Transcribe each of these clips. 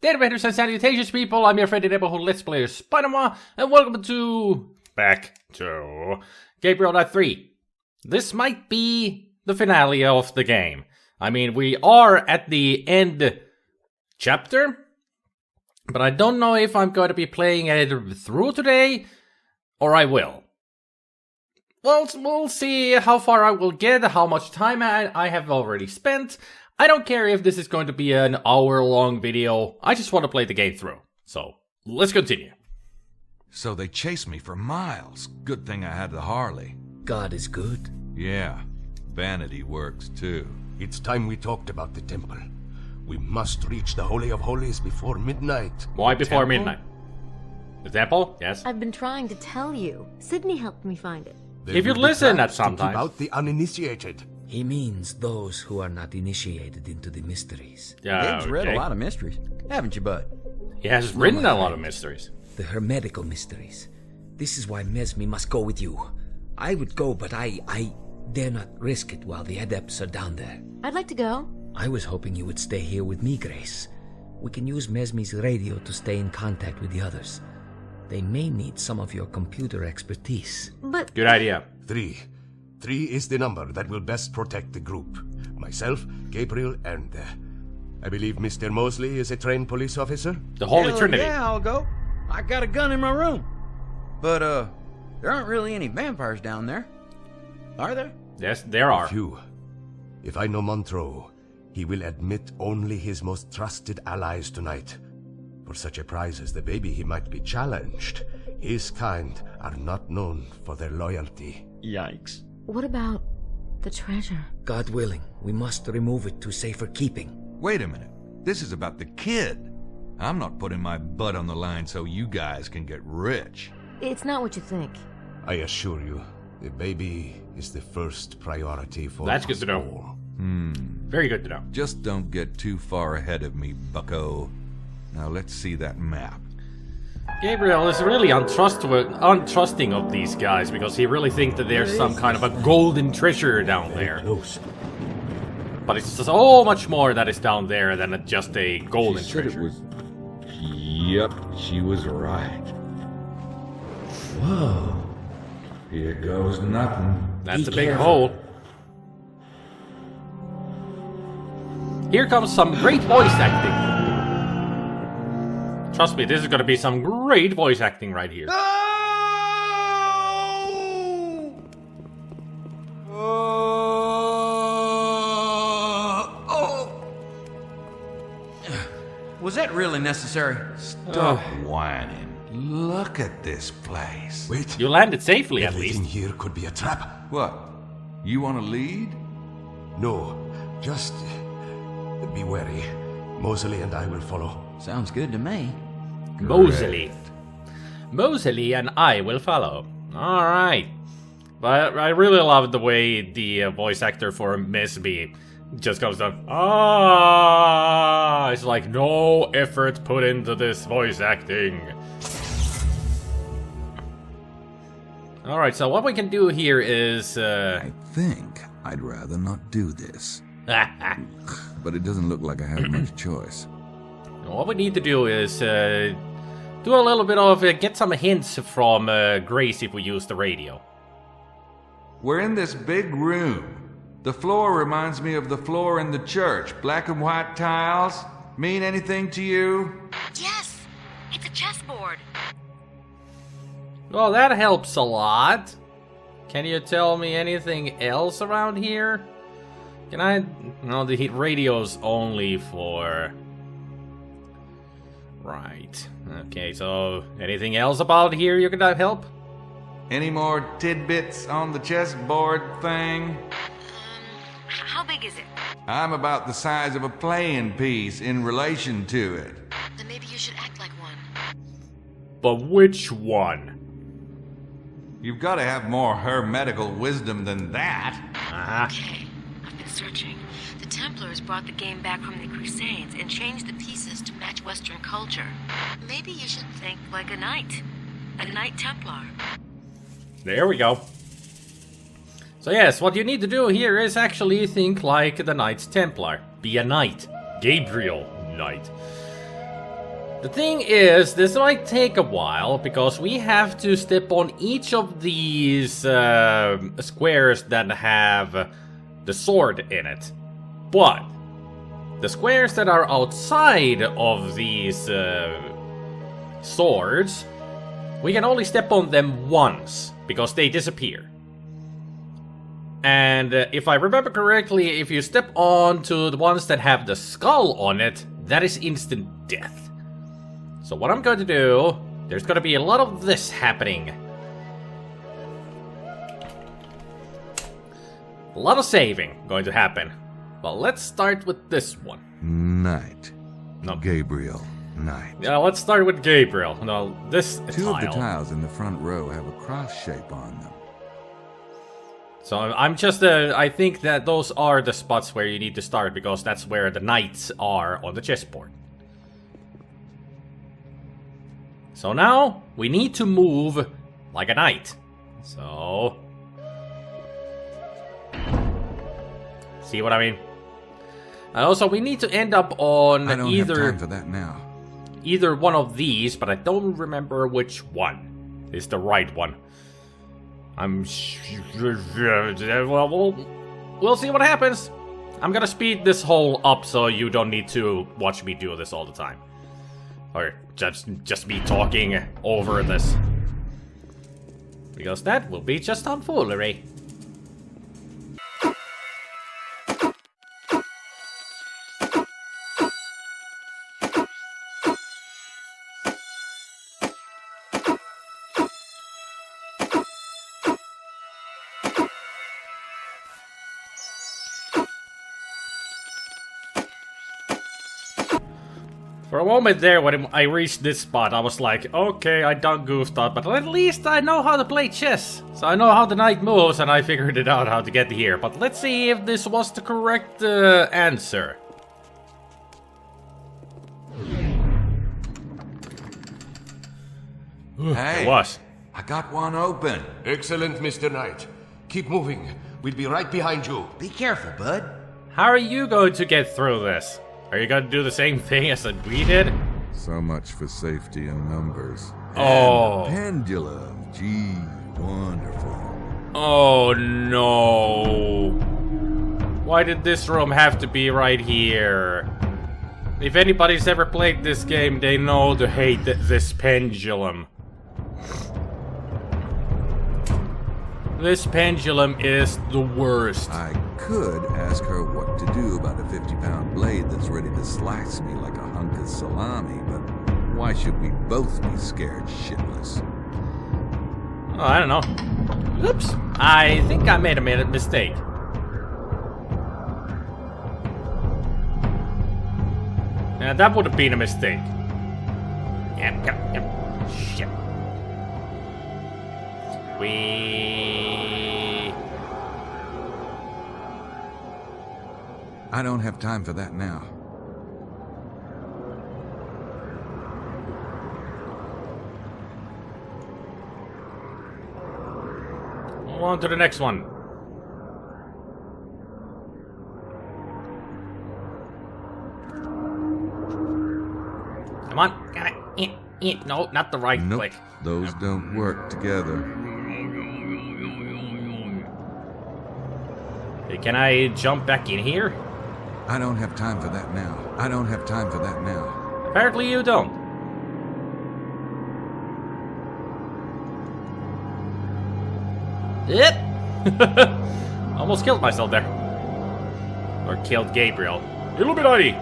Tervehdys and salutations, people. I'm your friendly neighborhood Let's Player SpiderMwa, and welcome to back to Gabriel 3. This might be the finale of the game. I mean, we are at the end chapter, but I don't know if I'm going to be playing it through today, or I will. Well, we'll see how far I will get, how much time I have already spent. I don't care if this is going to be an hour-long video. I just want to play the game through. So, let's continue. So they chased me for miles. Good thing I had the Harley. God is good. Yeah, vanity works too. It's time we talked about the temple. We must reach the Holy of Holies before midnight. Why before midnight? The temple? Yes. I've been trying to tell you. Sydney helped me find it. If you'd listen at some time. time. Keep out the uninitiated. He means those who are not initiated into the mysteries. Yeah, Dave's read a lot of mysteries, haven't you, bud? He has written a lot of mysteries. The hermetical mysteries. This is why Mesmi must go with you. I would go, but I dare not risk it while the adepts are down there. I'd like to go. I was hoping you would stay here with me, Grace. We can use Mesmi's radio to stay in contact with the others. They may need some of your computer expertise. But Good idea. 3 is the number that will best protect the group. Myself, Gabriel, and I believe Mr. Mosley is a trained police officer. The Holy Hell Trinity. Yeah, I'll go. I got a gun in my room. But, there aren't really any vampires down there. Are there? Yes, there are. Few. If I know Montreux, he will admit only his most trusted allies tonight. For such a prize as the baby, he might be challenged. His kind are not known for their loyalty. Yikes. what about the treasure? God willing, we must remove it to safer keeping. Wait a minute. This is about the kid. I'm not putting my butt on the line so you guys can get rich. It's not what you think. I assure you, the baby is the first priority for That's good us to know. all. Very good to know. Just don't get too far ahead of me, bucko. Now let's see that map. Gabriel is really untrusting of these guys because he really thinks that there's some kind of a golden treasure down there. But it's so much more that is down there than just a golden treasure. Yep, she was right. Whoa. Here goes nothing. That's Be a big careful. hole. Here comes some great voice acting. Trust me, this is gonna be some great voice acting right here. Was that really necessary? Stop whining. Look at this place. Wait, You landed safely, at everything least. here could be a trap. What? You want to lead? No, just be wary. Mosley and I will follow. Sounds good to me. Mosley. Mosley and I will follow. Alright. But I really love the way the voice actor for Mesmi just goes down. It's like no effort put into this voice acting. Alright, so what we can do here is... I think I'd rather not do this. But it doesn't look like I have much choice. what we need to do is do a little bit of... get some hints from Grace if we use the radio. We're in this big room. The floor reminds me of the floor in the church. Black and white tiles. Mean anything to you? Yes! It's a chessboard. Well, that helps a lot. Can you tell me anything else around here? Can I... No, the radio's only for... Right. Okay, so anything else about here you can help? Any more tidbits on the chessboard thing? How big is it? I'm about the size of a playing piece in relation to it. Then maybe you should act like one. But which one? You've got to have more hermetical wisdom than that. Okay, I've been searching. The Templars brought the game back from the Crusades and changed the pieces to match Western culture. Maybe you should think like a knight. A Knight Templar. There we go. So yes, what you need to do here is actually think like the Knights Templar. Be a knight. Gabriel Knight. The thing is, this might take a while, because we have to step on each of these squares that have the sword in it. But the squares that are outside of these swords, we can only step on them once, because they disappear. And if I remember correctly, if you step on to the ones that have the skull on it, that is instant death. So what I'm going to do, there's going to be a lot of this happening. A lot of saving going to happen. Well, let's start with this one. Knight. No. Gabriel. Knight. Yeah, let's start with Gabriel. No, this Two tile. of the tiles in the front row have a cross shape on them. So I'm just, I think that those are the spots where you need to start, because that's where the knights are on the chessboard. So now, we need to move like a knight. So... see what I mean? And also, we need to end up on I don't have time for that now. either one of these, but I don't remember which one is the right one. Well, we'll see what happens. I'm gonna speed this whole up so you don't need to watch me do this all the time. Or just me talking over this. Because that will be just tomfoolery. For a moment there, when I reached this spot, I was like, okay, I done goofed up, but at least I know how to play chess. So I know how the knight moves, and I figured it out how to get here. But let's see if this was the correct answer. Hey, It was. I got one open. Excellent, Mr. Knight. Keep moving. We'll be right behind you. Be careful, bud. How are you going to get through this? Are you going to do the same thing as we did? So much for safety in numbers. Oh. And the pendulum. Gee, wonderful. Oh no. Why did this room have to be right here? If anybody's ever played this game, they know to hate this pendulum. This pendulum is the worst. I could ask her what to do about a 50-pound blade that's ready to slice me like a hunk of salami, but why should we both be scared shitless? Oh, I don't know. Oops. I think I made a mistake. Yeah, that would have been a mistake. Yep. Shit. I don't have time for that now. On to the next one. Come on, got it. No, not the right Nope, click. those don't work together. Okay, can I jump back in here? I don't have time for that now. I don't have time for that now. Apparently you don't. Yep. Almost killed myself there. Or killed Gabriel. Illuminati!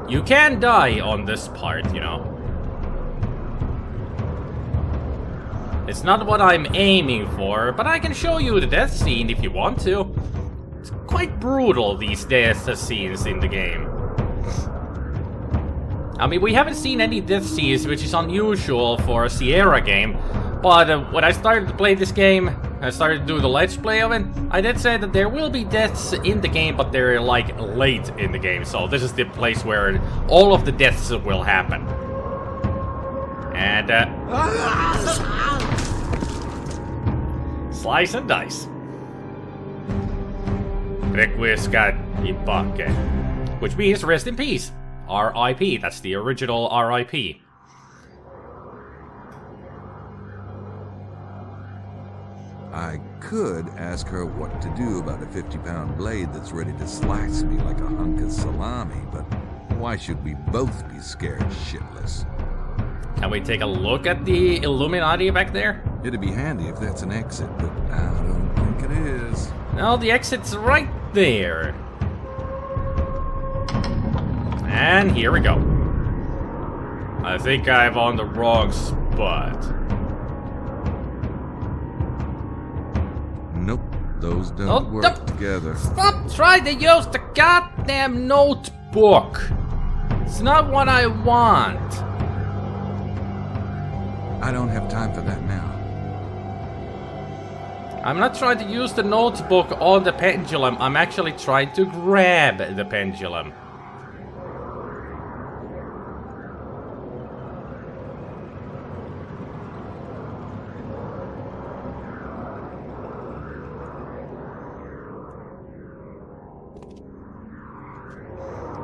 You can die on this part, you know. It's not what I'm aiming for, but I can show you the death scene if you want to. It's quite brutal, these death scenes in the game. I mean, we haven't seen any death scenes, which is unusual for a Sierra game. But when I started to play this game, I started to do the Let's Play of it, I did say that there will be deaths in the game, but they're like late in the game. So this is the place where all of the deaths will happen. And, slice and dice. Requiescat in pace. Which means rest in peace. R.I.P. That's the original R.I.P. I could ask her what to do about a 50-pound blade that's ready to slice me like a hunk of salami, but why should we both be scared shitless? Can we take a look at the Illuminati back there? It'd be handy if that's an exit, but I don't think it is. No, the exit's right there. And here we go. I think I'm on the wrong spot. Nope, those don't work together. Stop trying to use the goddamn notebook. It's not what I want. I don't have time for that now. I'm not trying to use the notebook on the pendulum. I'm actually trying to grab the pendulum.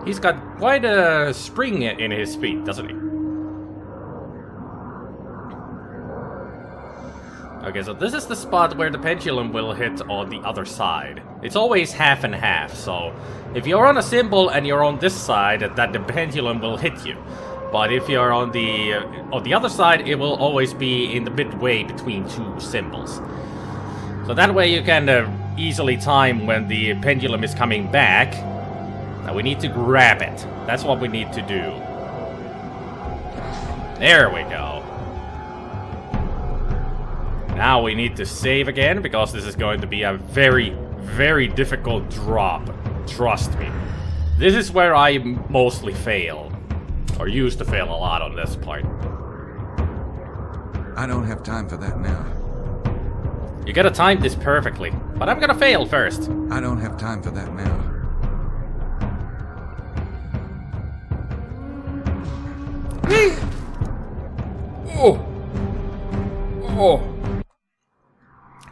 He's got quite a spring in his feet, doesn't he? Okay, so this is the spot where the pendulum will hit on the other side. It's always half and half, so if you're on a symbol and you're on this side, that the pendulum will hit you. But if you're on the other side, it will always be in the midway between two symbols. So that way you can easily time when the pendulum is coming back. Now we need to grab it. That's what we need to do. There we go. Now we need to save again, because this is going to be a very, very difficult drop. Trust me. This is where I mostly fail. Or used to fail a lot on this part. I don't have time for that now. You gotta time this perfectly. But I'm gonna fail first. I don't have time for that now. Oh! Oh!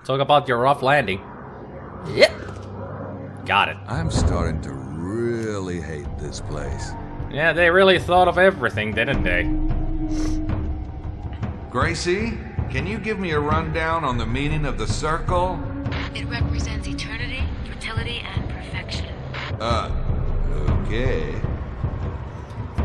Talk about your rough landing. Yep. Got it. I'm starting to really hate this place. Yeah, they really thought of everything, didn't they? Gracie, can you give me a rundown on the meaning of the circle? It represents eternity, fertility, and perfection. Okay.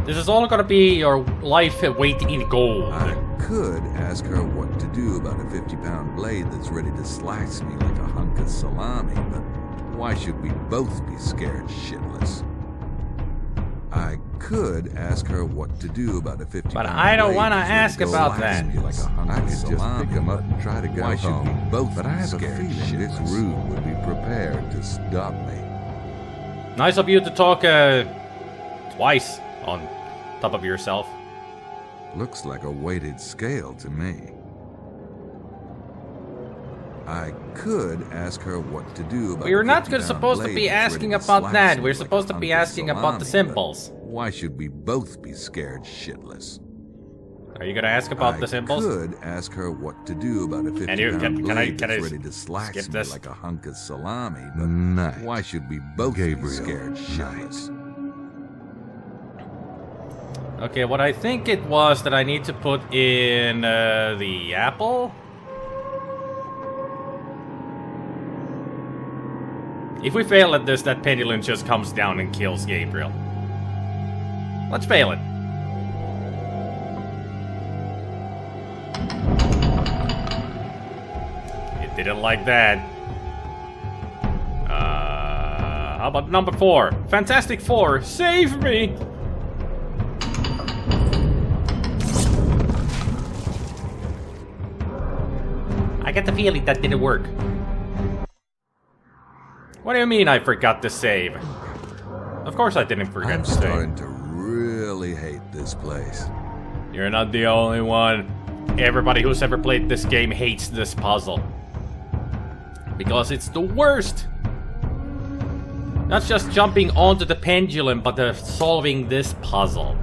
This is all gonna be your life weight in gold. I could ask her what to do about a 50-pound blade that's ready to slice me like a hunk of salami, but why should we both be scared shitless? I could ask her what to do about a 50-pound blade. But I don't want to that's ready ask to about slice that. me like a hunk I of could just salami, pick him up and try to go why home. should we both But I be have a scared feeling this shitless? room would be prepared to Stop me. Nice of you to talk twice on top of yourself. Looks like a weighted scale to me. I could ask her what to do about We're not 50-pound supposed to be blade that's asking ready to about slice that. me We're like supposed a to be hunk of asking about the salami, symbols. but why should we both be scared shitless? Are you gonna ask about the symbols? I could ask her what to do about a 50-pound can I blade that's ready to slice skip me this? like a hunk of salami, but Night. why should we both Gabriel, be scared shitless? Okay, what I think it was that I need to put in the apple. If we fail at this, that pendulum just comes down and kills Gabriel. Let's fail it. It didn't like that. How about number 4? Fantastic 4, save me! I get the feeling that didn't work. What do you mean I forgot to save? Of course I didn't forget I'm to save. starting to really hate this place. You're not the only one. Everybody who's ever played this game hates this puzzle. Because it's the worst. Not just jumping onto the pendulum, but solving this puzzle.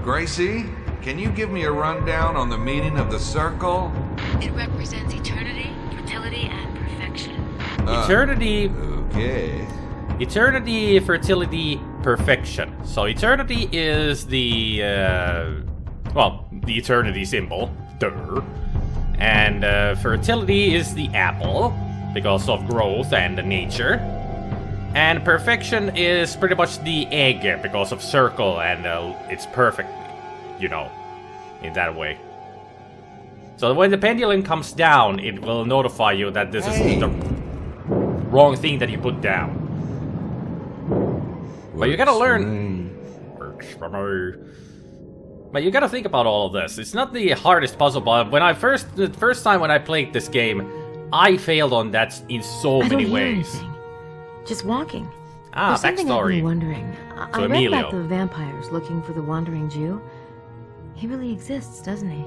Gracie, can you give me a rundown on the meaning of the circle? It represents eternity, fertility, and perfection. Eternity, Okay. eternity, fertility, perfection. So eternity is the, well, the eternity symbol. Duh. And fertility is the apple, because of growth and nature. And perfection is pretty much the egg, because of circle and it's perfect, you know, in that way. So when the pendulum comes down, it will notify you that this is the wrong thing that you put down. But you gotta learn. But you gotta think about all of this. It's not the hardest puzzle, but when the first time when I played this game, I failed on that in so many ways. Anything. Just walking. Ah, There's something I've backstory. been wondering. I read Emilio. about the vampires looking for the wandering Jew. He really exists, doesn't he?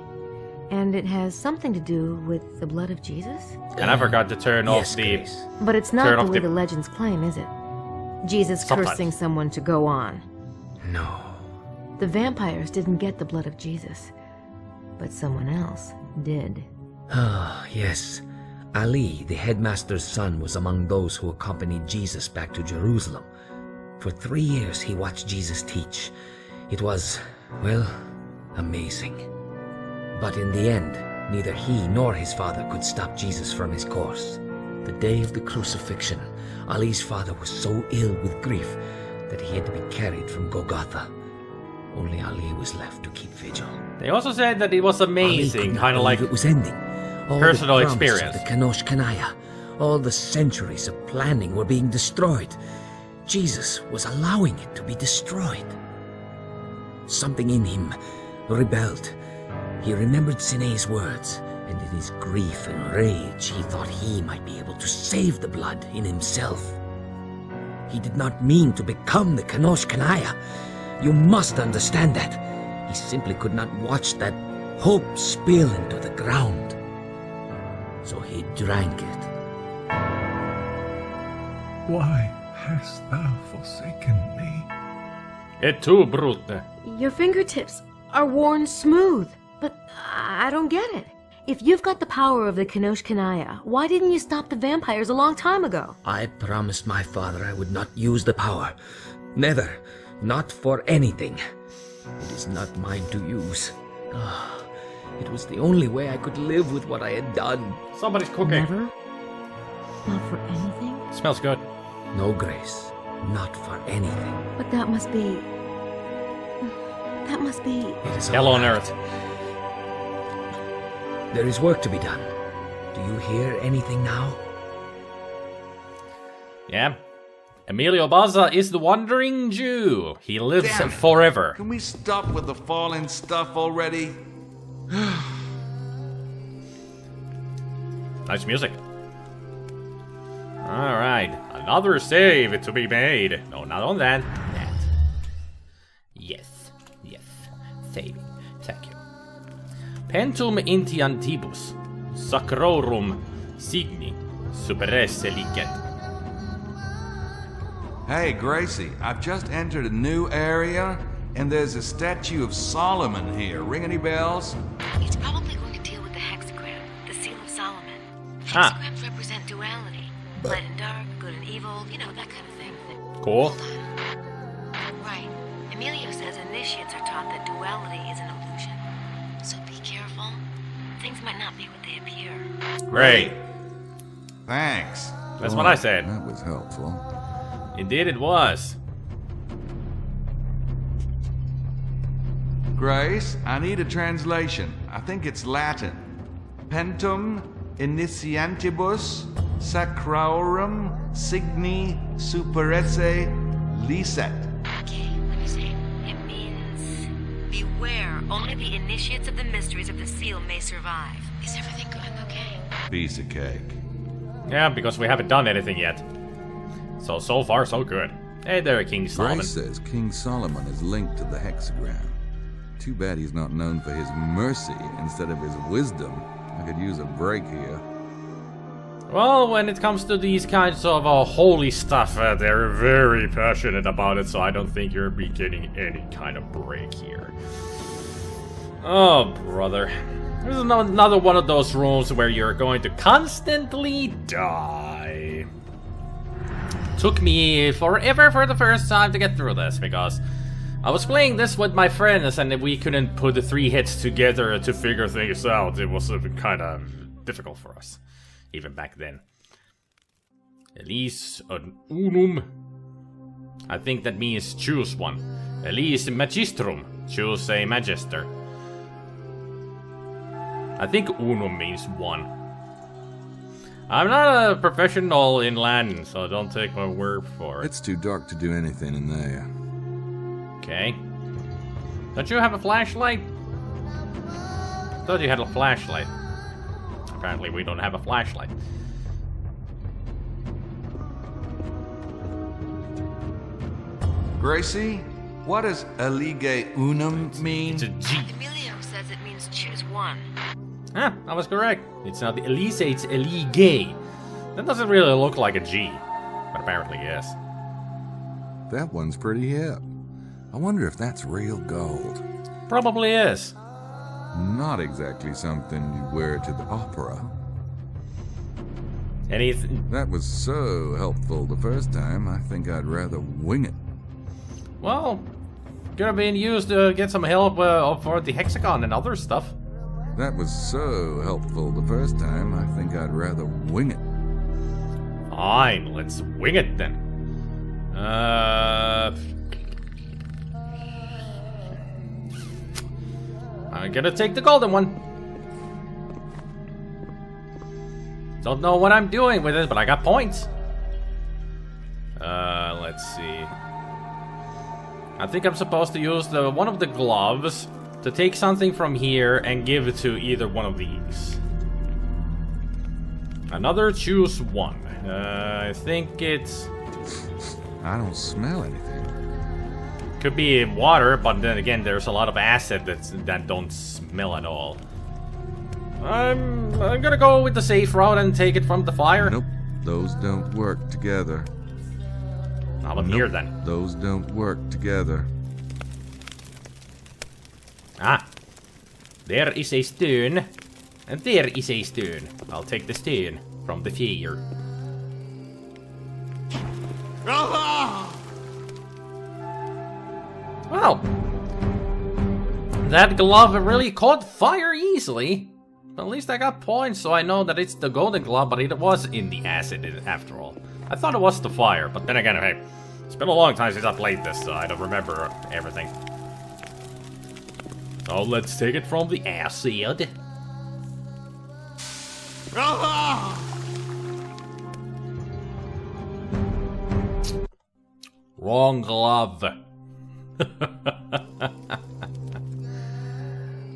And it has something to do with the blood of Jesus? And I forgot to turn off Yes, the. Grace. But it's not Turn the off way the- the legends claim, is it? Jesus Sometimes. cursing someone to go on. No. The vampires didn't get the blood of Jesus, but someone else did. Ah, yes. Ali, the headmaster's son, was among those who accompanied Jesus back to Jerusalem. For 3 years he watched Jesus teach. It was, well, amazing. But in the end, neither he nor his father could stop Jesus from his course. The day of the crucifixion, Ali's father was so ill with grief that he had to be carried from Golgotha. Only Ali was left to keep vigil. They also said that it was Ali amazing, could not kind of like believe it was ending. All personal the promise experience. Of the Kanosh Kanaya, all the centuries of planning were being destroyed. Jesus was allowing it to be destroyed. Something in him rebelled. He remembered Sine's words, and in his grief and rage, he thought he might be able to save the blood in himself. He did not mean to become the Kanosh Kanaya. You must understand that. He simply could not watch that hope spill into the ground. So he drank it. Why hast thou forsaken me? Et tu, brute. Your fingertips are worn smooth, but I don't get it. If you've got the power of the Kanosh Kanaya, why didn't you stop the vampires a long time ago? I promised my father I would not use the power. Never. Not for anything. It is not mine to use. Ah, it was the only way I could live with what I had done. Somebody's cooking. Never? Not for anything? Smells good. No, Grace. Not for anything. But that must be... That must be... It is Hell all on right. earth. There is work to be done. Do you hear anything now? Yeah. Emilio Baza is the wandering Jew. He lives Damn it. forever. Can we stop with the falling stuff already? Nice music. Alright, another save to be made. No, not on that. That. Yes, yes. Saving. Thank you. Pentum intiantibus. Sacrorum signi superesse licet. Hey, Gracie, I've just entered a new area, and there's a statue of Solomon here. Ring any bells? It's probably going to deal with the hexagram, the seal of Solomon. Ah. Hexagrams represent duality. Light and dark, good and evil, you know, that kind of thing. Cool. Hold on. Right. Emilio says initiates are taught that duality is an illusion. So be careful. Things might not be what they appear. Great. Thanks. That's what I said. That was helpful. Indeed it was. Grace, I need a translation. I think it's Latin. Pentum initiantibus sacrorum signi superesse licet. Okay, let me see. It means beware. Only the initiates of the mysteries of the seal may survive. Is everything going okay? Piece of cake. Yeah, because we haven't done anything yet. So far, so good. Hey there, King Solomon. Grace says King Solomon is linked to the hexagram. Too bad he's not known for his mercy instead of his wisdom. I could use a break here. Well, when it comes to these kinds of holy stuff, they're very passionate about it, so I don't think you'll be getting any kind of break here. Oh, brother. This is another one of those rooms where you're going to constantly die. took me forever for the first time to get through this, because I was playing this with my friends and we couldn't put the 3 hits together to figure things out. It was kind of difficult for us, even back then. Elise ad unum. I think that means choose one. Elise magistrum. Choose a magister. I think unum means 1. I'm not a professional in Latin, so don't take my word for it. It's too dark to do anything in there. Okay. Don't you have a flashlight? I thought you had a flashlight. Apparently we don't have a flashlight. Gracie, what does elige unum mean? It's a G. Emilio says it means choose one. Ah, I was correct. It's not the Elise, it's elige. That doesn't really look like a G, but apparently yes. That one's pretty hip. I wonder if that's real gold. Probably is. Not exactly something you'd wear to the opera. Anything? That was so helpful the first time, I think I'd rather wing it. Well, could have been used to get some help for the hexagon and other stuff. That was so helpful the first time, I think I'd rather wing it. Fine, let's wing it then. I'm gonna take the golden one. Don't know what I'm doing with it, but I got points. Let's see. I think I'm supposed to use one of the gloves to take something from here and give it to either one of these. Another choose one. I think it's... I don't smell anything. Could be water, but then again, there's a lot of acid that don't smell at all. I'm gonna go with the safe route and take it from the fire. Nope, those don't work together. How about here then? Those don't work together. Ah, there is a stone, and there is a stone. I'll take the stone from the fire. Well, that glove really caught fire easily. But at least I got points, so I know that it's the golden glove, but it was in the acid after all. I thought it was the fire, but then again, hey, it's been a long time since I played this, so I don't remember everything. So let's take it from the acid. Wrong glove.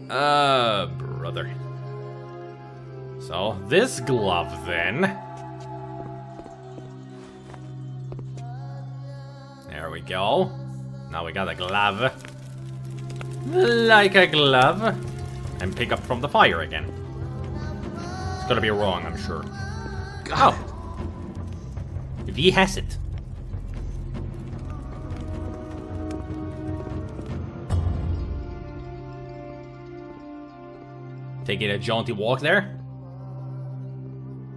Brother. So, this glove then. There we go. Now we got a glove. Like a glove. And pick up from the fire again. It's gonna be wrong, I'm sure. Got it. If he has it. Taking a jaunty walk there.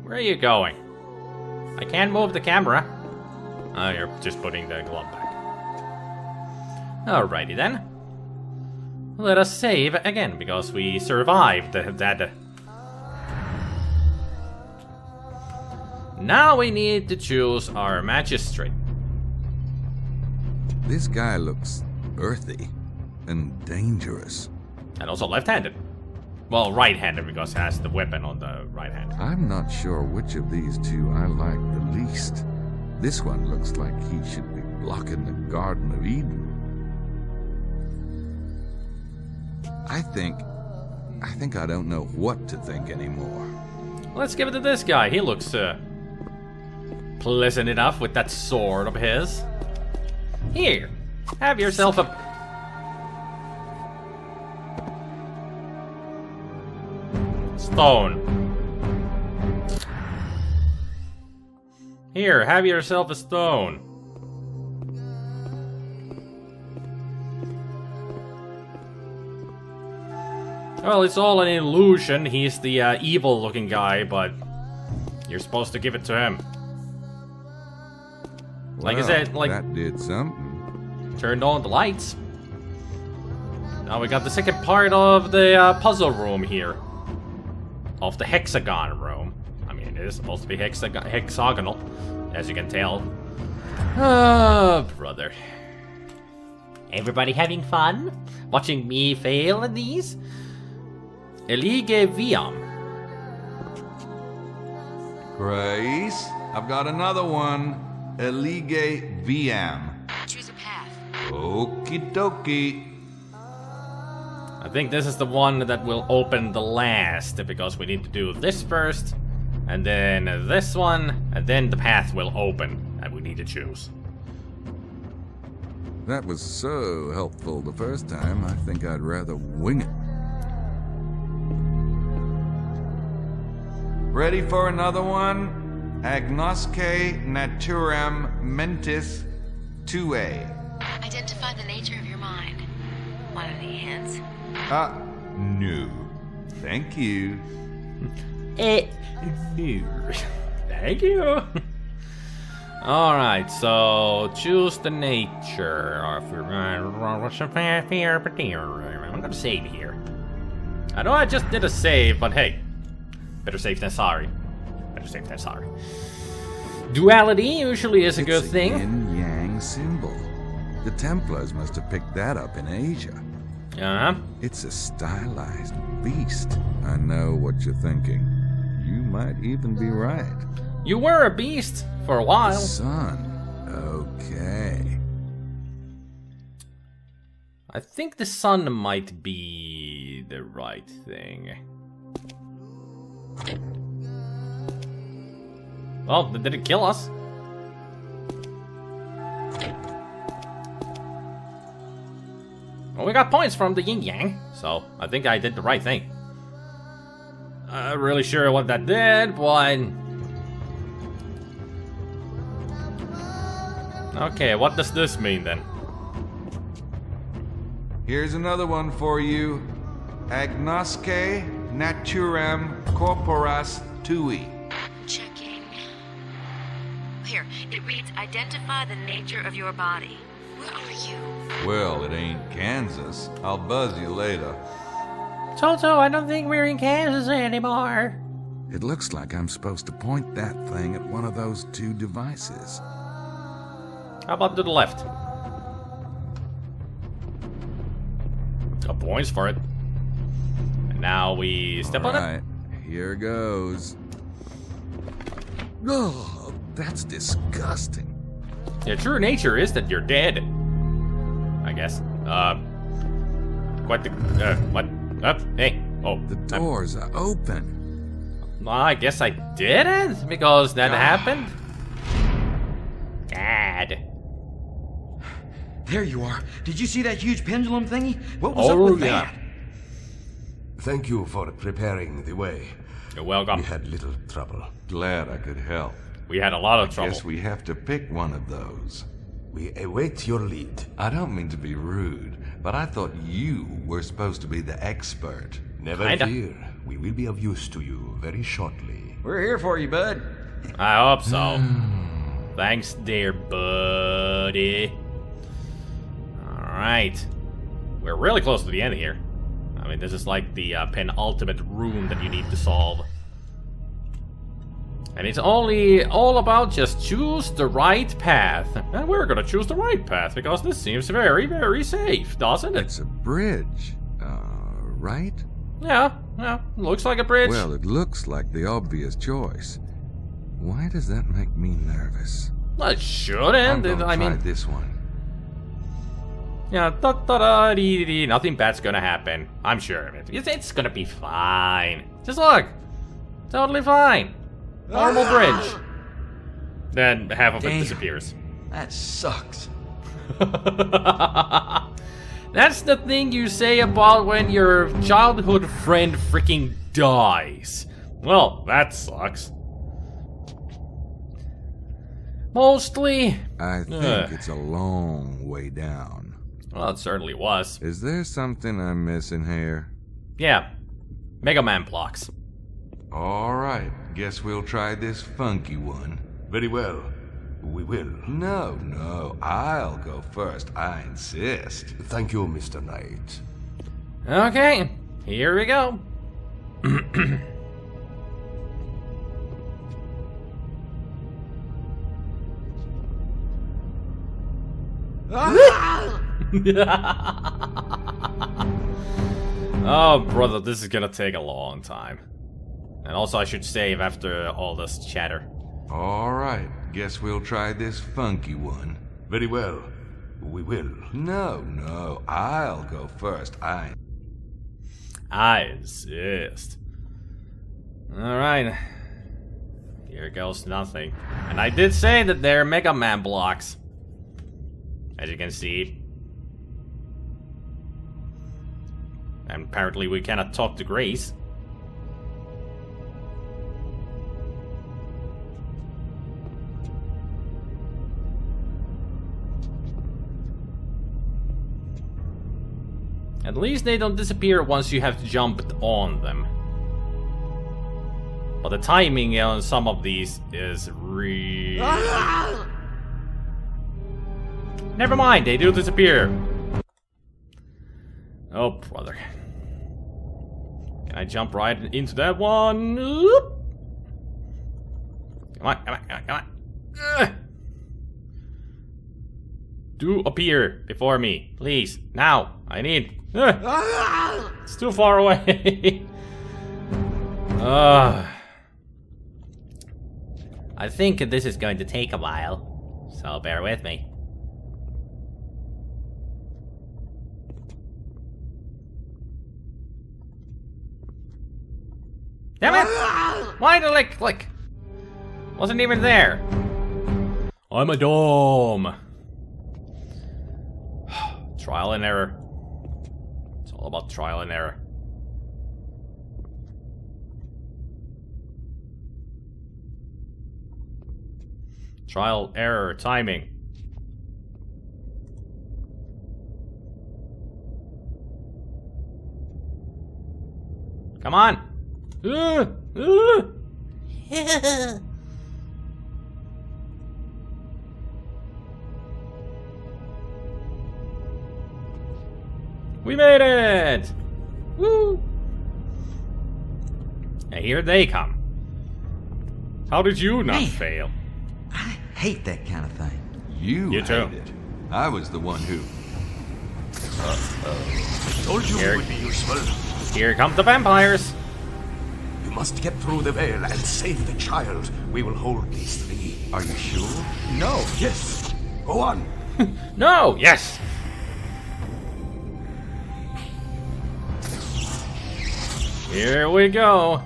Where are you going? I can't move the camera. Oh, you're just putting the glove back. Alrighty then. Let us save again, because we survived that. Now we need to choose our magistrate. This guy looks earthy and dangerous. And also left-handed. Well, right-handed, because he has the weapon on the right hand. I'm not sure which of these two I like the least. This one looks like he should be blocking the Garden of Eden. I think I don't know what to think anymore. Let's give it to this guy. He looks pleasant enough with that sword of his. Here, have yourself a... stone. Here, have yourself a stone. Well, it's all an illusion. He's the evil-looking guy, but you're supposed to give it to him. Like I said, like, that did something. turned on the lights. Now we got the second part of the puzzle room here. Of the hexagon room. I mean, it is supposed to be hexagonal, as you can tell. Oh, brother. Everybody having fun? Watching me fail at these? Elige viam. Grace, I've got another one. Elige viam. Choose a path. Okie dokie. I think this is the one that will open the last, because we need to do this first, and then this one, and then the path will open, and we need to choose. That was so helpful the first time, I think I'd rather wing it. Ready for another one? Agnosce naturem mentis 2A. Identify the nature of your mind. Want any hints? No. Thank you. No. Thank you. Alright, so choose the nature of your I'm gonna save here. I know I just did a save, but hey, better safe than sorry. Better safe than sorry. Duality usually is a good thing. Yin-yang symbol. The Templars must have picked that up in Asia. Uh-huh. It's a stylized beast. I know what you're thinking. You might even be right. You were a beast for a while. The sun. Okay. I think the sun might be the right thing. Well, that didn't kill us. Well, we got points from the yin yang, so I think I did the right thing. I'm really sure what that did, but... Okay, what does this mean then? Here's another one for you. Agnosce naturem corporas tui. Checking. Here, it reads, identify the nature of your body. Where are you? Well, it ain't Kansas. I'll buzz you later. Toto, I don't think we're in Kansas anymore. It looks like I'm supposed to point that thing at one of those two devices. How about to the left? Got points for it. And now we step on it. Here goes. Oh, that's disgusting. Your true nature is that you're dead. I guess. What the... what? Up? Hey. Oh. The doors are open. Well, I guess I didn't, because that happened. Dad. There you are. Did you see that huge pendulum thingy? What was up with that? Thank you for preparing the way. You're welcome. We had little trouble. Glad I could help. We had a lot of trouble. Guess we have to pick one of those. We await your lead. I don't mean to be rude, but I thought you were supposed to be the expert. Never Kinda. fear. We will be of use to you very shortly. We're here for you, bud. I hope so. Thanks, dear buddy. Alright. We're really close to the end here. I mean, this is like the penultimate room that you need to solve. And it's only all about just choose the right path. And we're gonna choose the right path because this seems very, very safe, doesn't it? It's a bridge, right? Yeah, looks like a bridge. Well, it looks like the obvious choice. Why does that make me nervous? It shouldn't. I mean, this one. Yeah, nothing bad's gonna happen. I'm sure of it. It's gonna be fine. Just look. Totally fine. Normal bridge. Then half of it disappears. That sucks. That's the thing you say about when your childhood friend freaking dies. Well, that sucks. Mostly. I think it's a long way down. Well, it certainly was. Is there something I'm missing here? Yeah. Mega Man blocks. All right. Guess we'll try this funky one. Very well. we will. No, I'll go first. I insist. Thank you, Mr. Knight. Okay, here we go. Oh, brother, this is gonna take a long time. And also, I should save after all this chatter. All right, guess we'll try this funky one. Very well, we will. No, I'll go first. I insist. Alright. Here goes nothing. And I did say that they're Mega Man blocks. As you can see. And apparently we cannot talk to Grace. At least they don't disappear once you have jumped on them. But the timing on some of these is really... Never mind, they do disappear. Oh, brother. Can I jump right into that one? Come on. Do appear before me, please. Now, I need... It's too far away. I think this is going to take a while, so bear with me. Damn it! Why did I click? Wasn't even there. I'm a dome. Trial and error. It's all about trial and error. Trial, error, timing. Come on! We made it! Woo! And here they come. How did you not fail? I hate that kind of thing. You too. hate it. I was the one who... Told you Here- it would be useful. Here come the vampires. You must get through the veil and save the child. We will hold these three. Are you sure? No, yes. Go on. No! Yes! Here we go.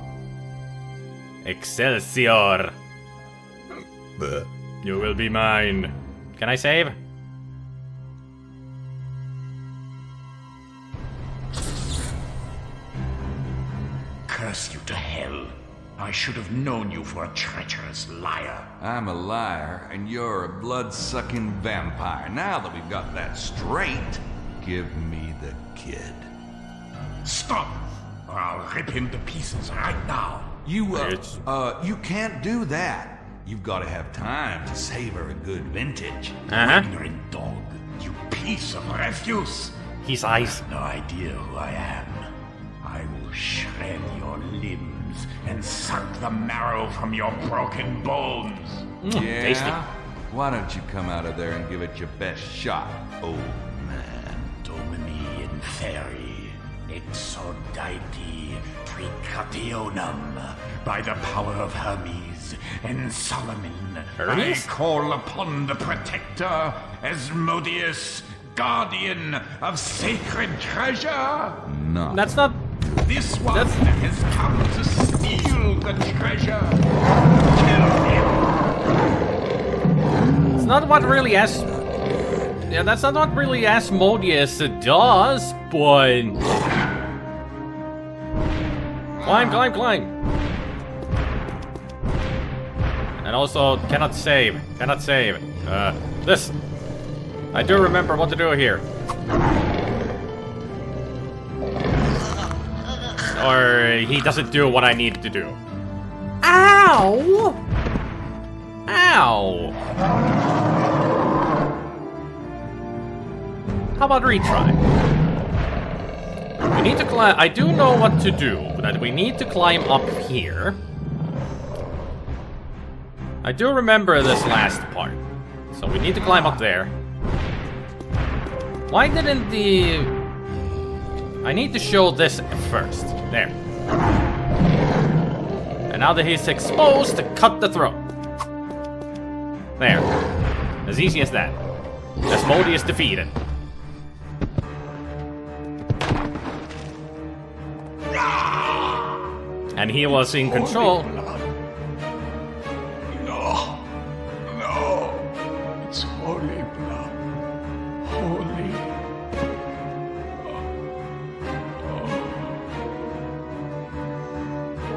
Excelsior. You will be mine. Can I save? Curse you to hell. I should have known you for a treacherous liar. I'm a liar, and you're a blood-sucking vampire. Now that we've got that straight, give me the kid. Stop, or I'll rip him to pieces right now. You, Bitch. you can't do that. You've got to have time to savor a good vintage. Ignorant dog, you piece of refuse. His eyes. No idea who I am. I will shred your limbs and suck the marrow from your broken bones. Yeah? Tasty. Why don't you come out of there and give it your best shot, old man? Domini inferi, exoditi tricationum. By the power of Hermes and Solomon, Hermes? I call upon the protector, Asmodeus, guardian of sacred treasure. No. That's not... This one has come to steal the treasure. Kill him. It's not what really Yeah, that's not what really Asmodeus does, but... Climb. And also, cannot save. This. I do remember what to do here. Or he doesn't do what I need to do. Ow! Ow! How about retry? We need to climb. I do know what to do, that we need to climb up here. I do remember this last part. So we need to climb up there. Why didn't the... I need to show this first. There. And now that he's exposed, to cut the throat. There. As easy as that. Asmodeus defeated. And he was in control. No. No. It's holy blood. Holy.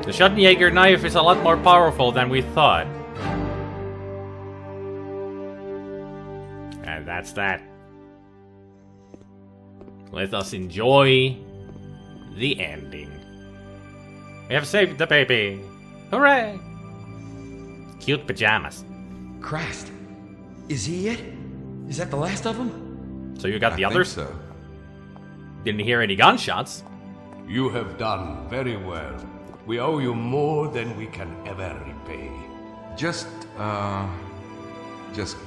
The Schottenjäger knife is a lot more powerful than we thought. And that's that. Let us enjoy the ending. We have saved the baby. Hooray! Cute pajamas. Christ. Is he it? Is that the last of them? So you got the I others? think so. Didn't hear any gunshots. You have done very well. We owe you more than we can ever repay. Just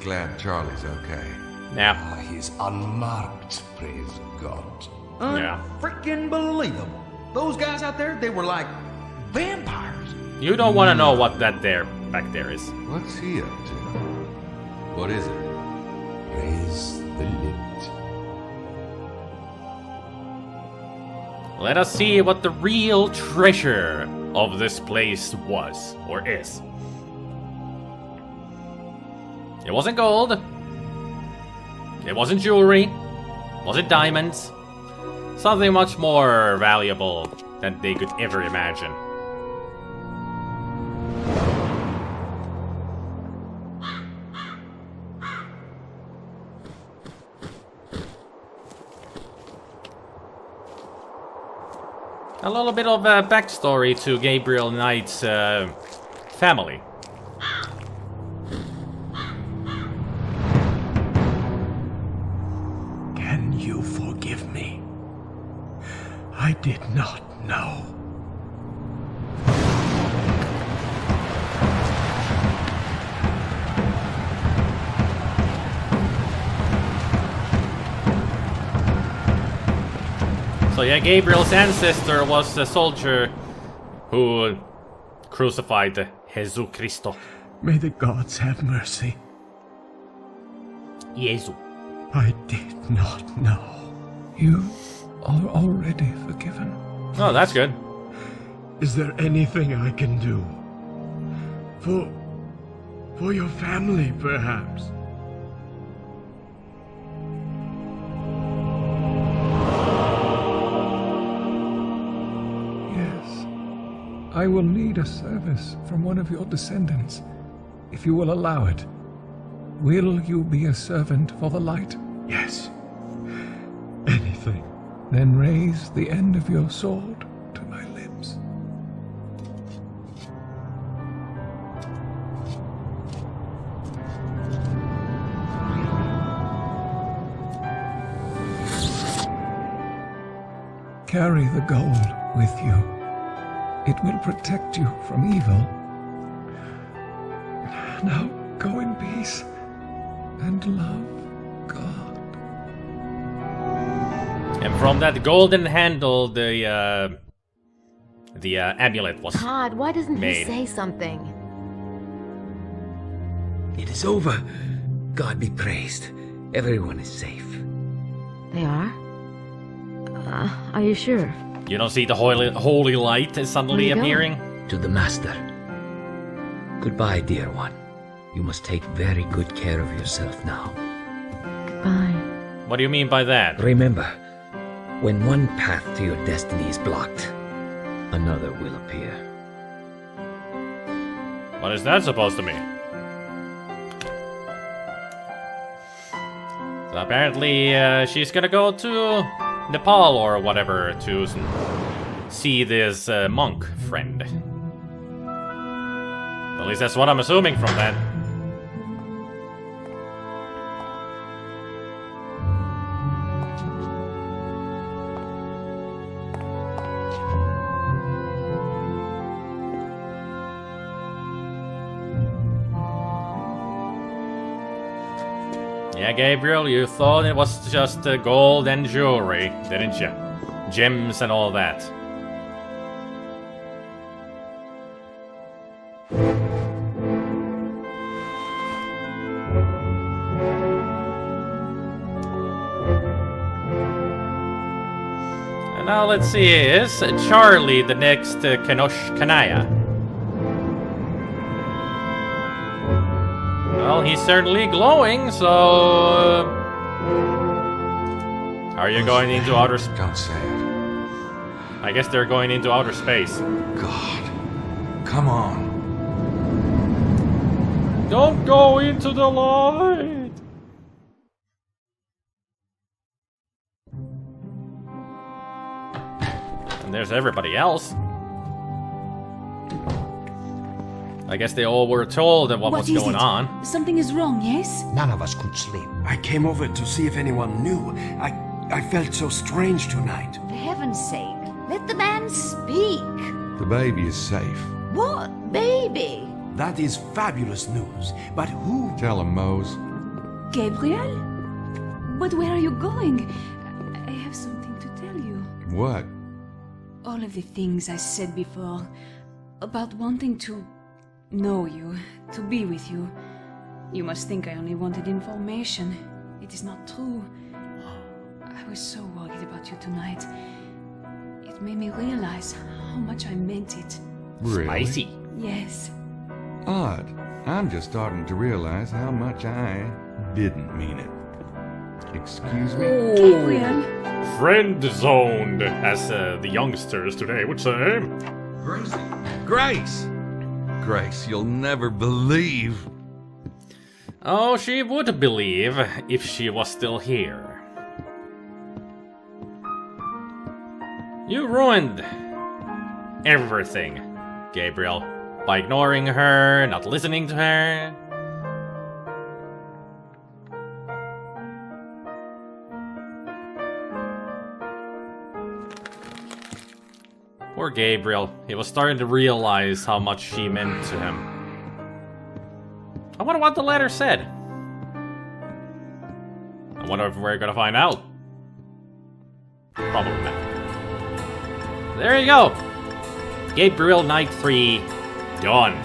glad Charlie's okay. Yeah. He's unmarked, praise God. Yeah. Freaking believable. Those guys out there, they were like vampires. You don't want to know what that there back there is. What's he up to? What is it? Raise the lid. Let us see what the real treasure of this place was, or is. It wasn't gold. It wasn't jewelry. It wasn't diamonds. Something much more valuable than they could ever imagine. A little bit of backstory to Gabriel Knight's family. Can you forgive me? I did not know. So yeah, Gabriel's ancestor was a soldier who crucified Jesus Cristo. May the gods have mercy. Jesus. I did not know. You are already forgiven. Oh, that's good. Is there anything I can do? For your family, perhaps? Yes. I will need a service from one of your descendants, if you will allow it. Will you be a servant for the light? Yes. Anything. Then raise the end of your sword to my lips. Carry the gold with you. It will protect you from evil. Now go in peace and love God. And from that golden handle, the amulet was Todd, why doesn't made. he say something? It is over. God be praised. Everyone is safe. They are? Are you sure? You don't see the holy light suddenly Where you appearing? To the Master. Goodbye, dear one. You must take very good care of yourself now. Goodbye. What do you mean by that? Remember, when one path to your destiny is blocked, another will appear. What is that supposed to mean? So apparently, she's gonna go to Nepal or whatever to see this monk friend. At least that's what I'm assuming from that. Yeah, Gabriel, you thought it was just gold and jewelry, didn't you? Gems and all that. And now let's see, is Charlie the next Kanaya? Well, he's certainly glowing, so... Are you going into outer space? Don't say it. I guess they're going into outer space. God. Come on. Don't go into the light! And there's everybody else. I guess they all were told of what was going on. Something is wrong, yes? None of us could sleep. I came over to see if anyone knew. I felt so strange tonight. For heaven's sake, let the man speak. The baby is safe. What baby? That is fabulous news. But who? Tell him, Mose. Gabriel? But where are you going? I have something to tell you. What? All of the things I said before about wanting to know you, to be with you. You must think I only wanted information. It is not true. I was so worried about you tonight. It made me realize how much I meant it. Really? Spicy. Yes. Odd. I'm just starting to realize how much I didn't mean it. Excuse me? Gabriel. Friend zoned, as the youngsters today would say. Grace! Grace, you'll never believe. Oh, she would believe if she was still here. You ruined everything, Gabriel, by ignoring her, not listening to her. Poor Gabriel, he was starting to realize how much she meant to him. I wonder what the letter said. I wonder if we're gonna find out. Probably not. There you go! Gabriel Knight 3, done.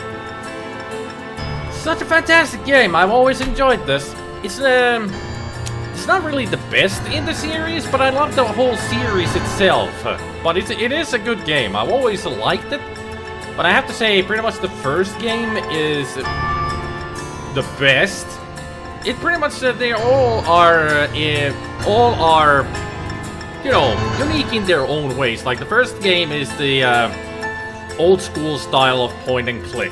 Such a fantastic game, I've always enjoyed this. It's not really the best in the series, but I love the whole series itself. But it is a good game, I've always liked it. But I have to say, pretty much the first game is the best. It pretty much, they all are, you know, unique in their own ways. Like the first game is the old school style of point and click.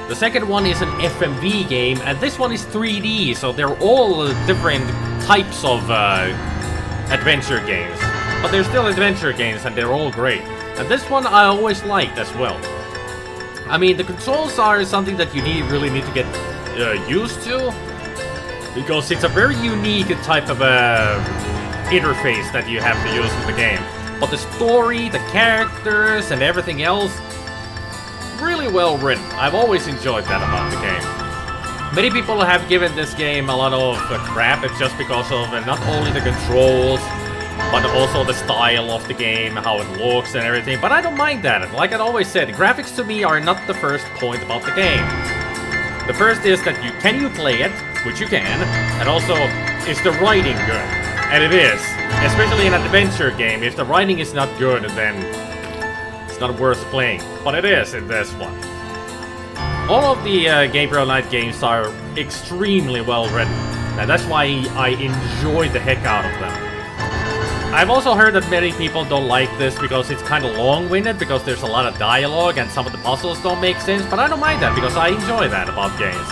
The second one is an FMV game, and this one is 3D, so they're all different types of adventure games. But they're still adventure games, and they're all great. And this one I always liked as well. I mean, the controls are something that you really need to get used to, because it's a very unique type of interface that you have to use in the game. But the story, the characters, and everything else, really well written. I've always enjoyed that about the game. Many people have given this game a lot of crap. It's just because of not only the controls, but also the style of the game, how it looks and everything. But I don't mind that. Like I always said, graphics to me are not the first point about the game. The first is that can you play it, which you can, and also, is the writing good? And it is. Especially in an adventure game, if the writing is not good, then it's not worth playing. But it is in this one. All of the Gabriel Knight games are extremely well written, and that's why I enjoy the heck out of them. I've also heard that many people don't like this because it's kind of long-winded, because there's a lot of dialogue and some of the puzzles don't make sense, but I don't mind that because I enjoy that about games.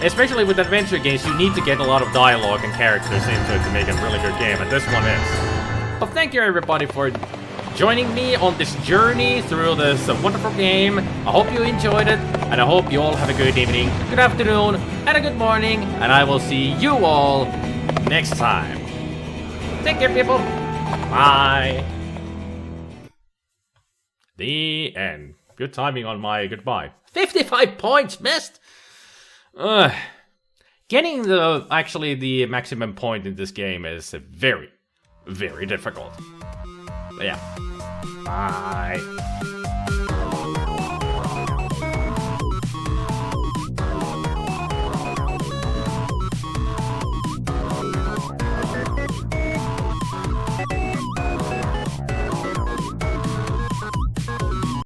Especially with adventure games, you need to get a lot of dialogue and characters into it to make a really good game, and this one is. But thank you everybody for joining me on this journey through this wonderful game. I hope you enjoyed it, and I hope you all have a good evening, good afternoon, and a good morning, and I will see you all next time. Take care, people. Bye. The end. Good timing on my goodbye. 55 points missed. Getting the maximum point in this game is very, very difficult. But yeah. Bye.